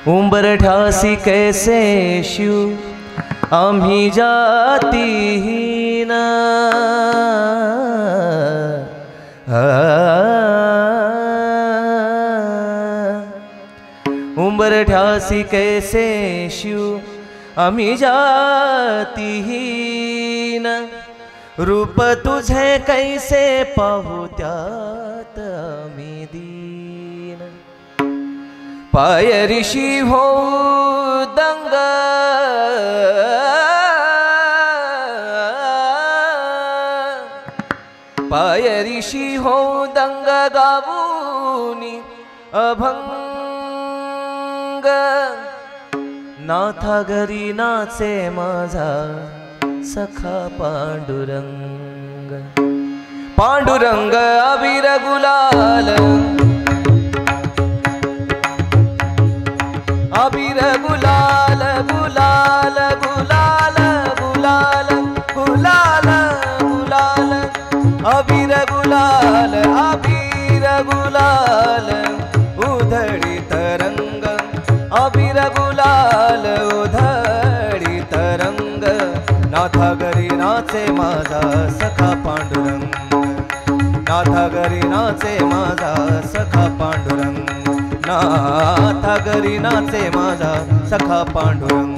उंबरठ्यासी कैसे शिव आम्ही जातीहीन, उंबरठ्यासी कैसे शिव आम्ही जातीहीन, रूप तुझे कैसे पाहू त्यात आम्ही दीन. पाय ऋषी हो दंग, पाय ऋषी हो दंग गावूनी अभंग. नाथा घरी नाचे माझा सखा पांडुरंग, पांडुरंग अबीर गुलाल, अबीर गुलाल गुलाल गुलाल गुलाल गुलाल गुलाल, अबीर गुलाल अबीर गुलाल उधळीत रंग, अबीर गुलाल उधळीत रंग. नाथा घरी नाचे माझा सखा पांडुरंग, नाथा घरी नाचे माझा सखा पांडुरंग, नाथा घरी नाचे माझा सखा पांडुरंग.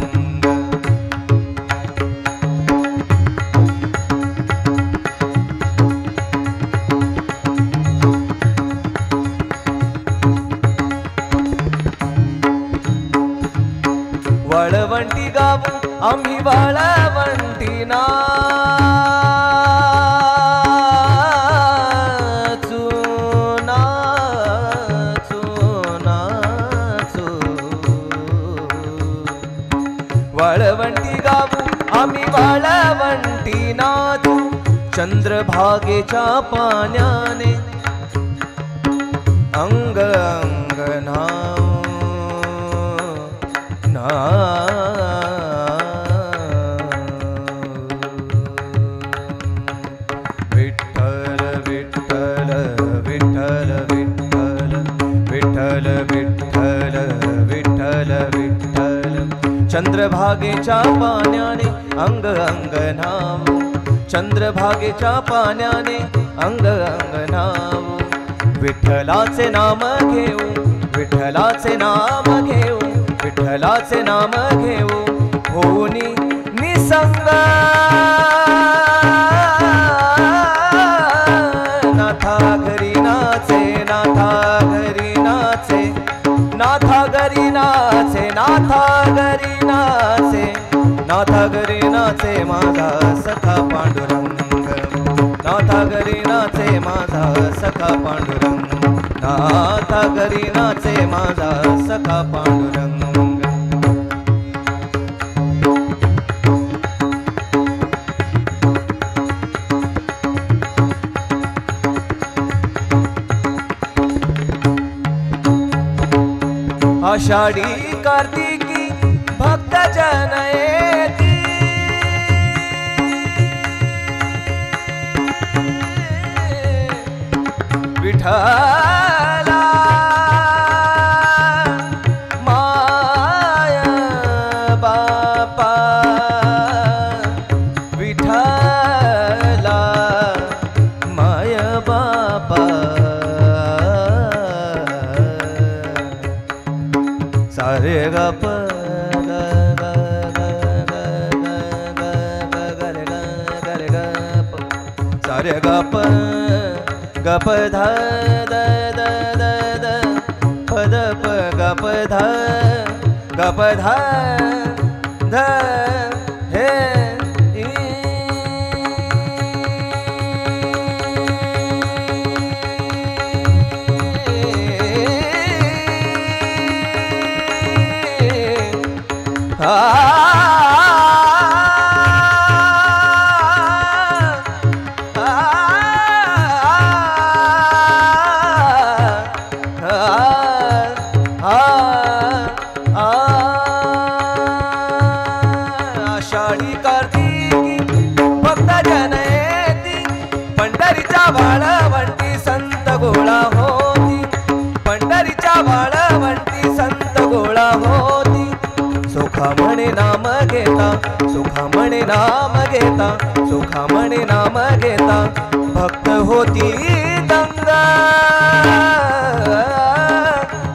वाळवंटी गावू आम्ही वाळवंटी नाचू नाचू नाचू. वाळवंटी गावू आम्ही वाळवंटी नाचू, चंद्रभागेच्या पाण्याने अंग अंग नाव विठ्ठल विठ्ठल विठ्ठल विठ्ठल विठ्ठल विठ्ठल विठ्ठल विठ्ठल विठ्ठल चंद्रभागेच्या पाण्याने अंग अंग नाव चंद्रभागेच्या पाण्याने अंग अंग नाव विठ्ठलाचे नाम घेऊ विठ्ठलाचे नाम घेऊ विठ्ठलाचे नाम घेऊ होनी निसंग नाथा घरी नाचे नाथा घरी नाचे नाथा घरी नाचे नाथा घरी नाचे नाथा घरी नाचे माझा सखा पांडुरंग नाथा घरी नाचे माझा सखा पांडुरंग नाथा घरी नाचे माझा सखा पांडुरंग आषाढी कार्तिकी भक्त जन येती विठ्ठला माय बापा विठ्ठला माय बापा सारे गप सारे गप गप ध द द द द पद प गप ध गप ध ध हे आषाढी कार्तिकी भक्त जन येती पंढरीच्या वाळवंटी संत गोळा होती पंढरीच्या वाळवंटी संत गोळा होती सुखा म्हणे नाम घेता सुखा म्हणे नाम घेता सुखा म्हणे नाम घेता भक्त होती दंग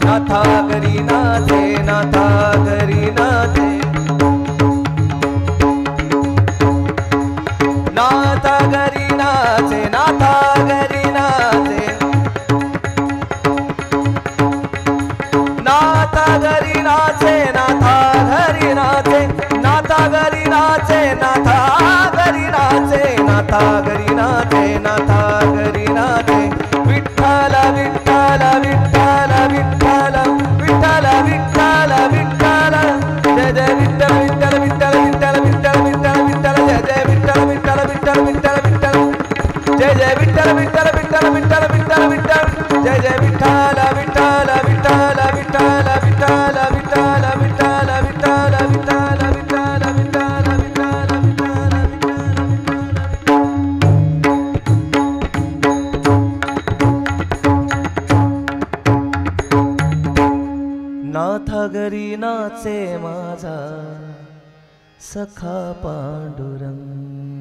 नाथा घरी नाचे नाथा घरी नाचे नाथा घरी नाचे नाथा घरी नाचे नाथा घरी नाचे नाथा घरी नाचे नाथा घरी नाचे नाथा घरी नाचे नाथा घरी नाचे नाथा घरी नाचे विठ्ठल विठ्ठल विठ्ठल विठ्ठल विठ्ठल विठ्ठल विठ्ठल जय जय विठ्ठल विठ्ठल विठ्ठल विठ्ठल विठ्ठल विठ्ठल विठ्ठल जय जय विठ्ठल विठ्ठल विठ्ठल विठ्ठल विठ्ठल जय जय विठ्ठल विठ्ठल विठ्ठल विठ्ठल विठ्ठल विठ्ठल जय जय विठ्ठल विठ्ठल विठ्ठल विठ्ठल विठ्ठल विठ्ठल विठ्ठल विठ्ठल विठ्ठल विठ्ठल विठ्ठल नाथा घरी नाचे माझा सखा पांडुरंग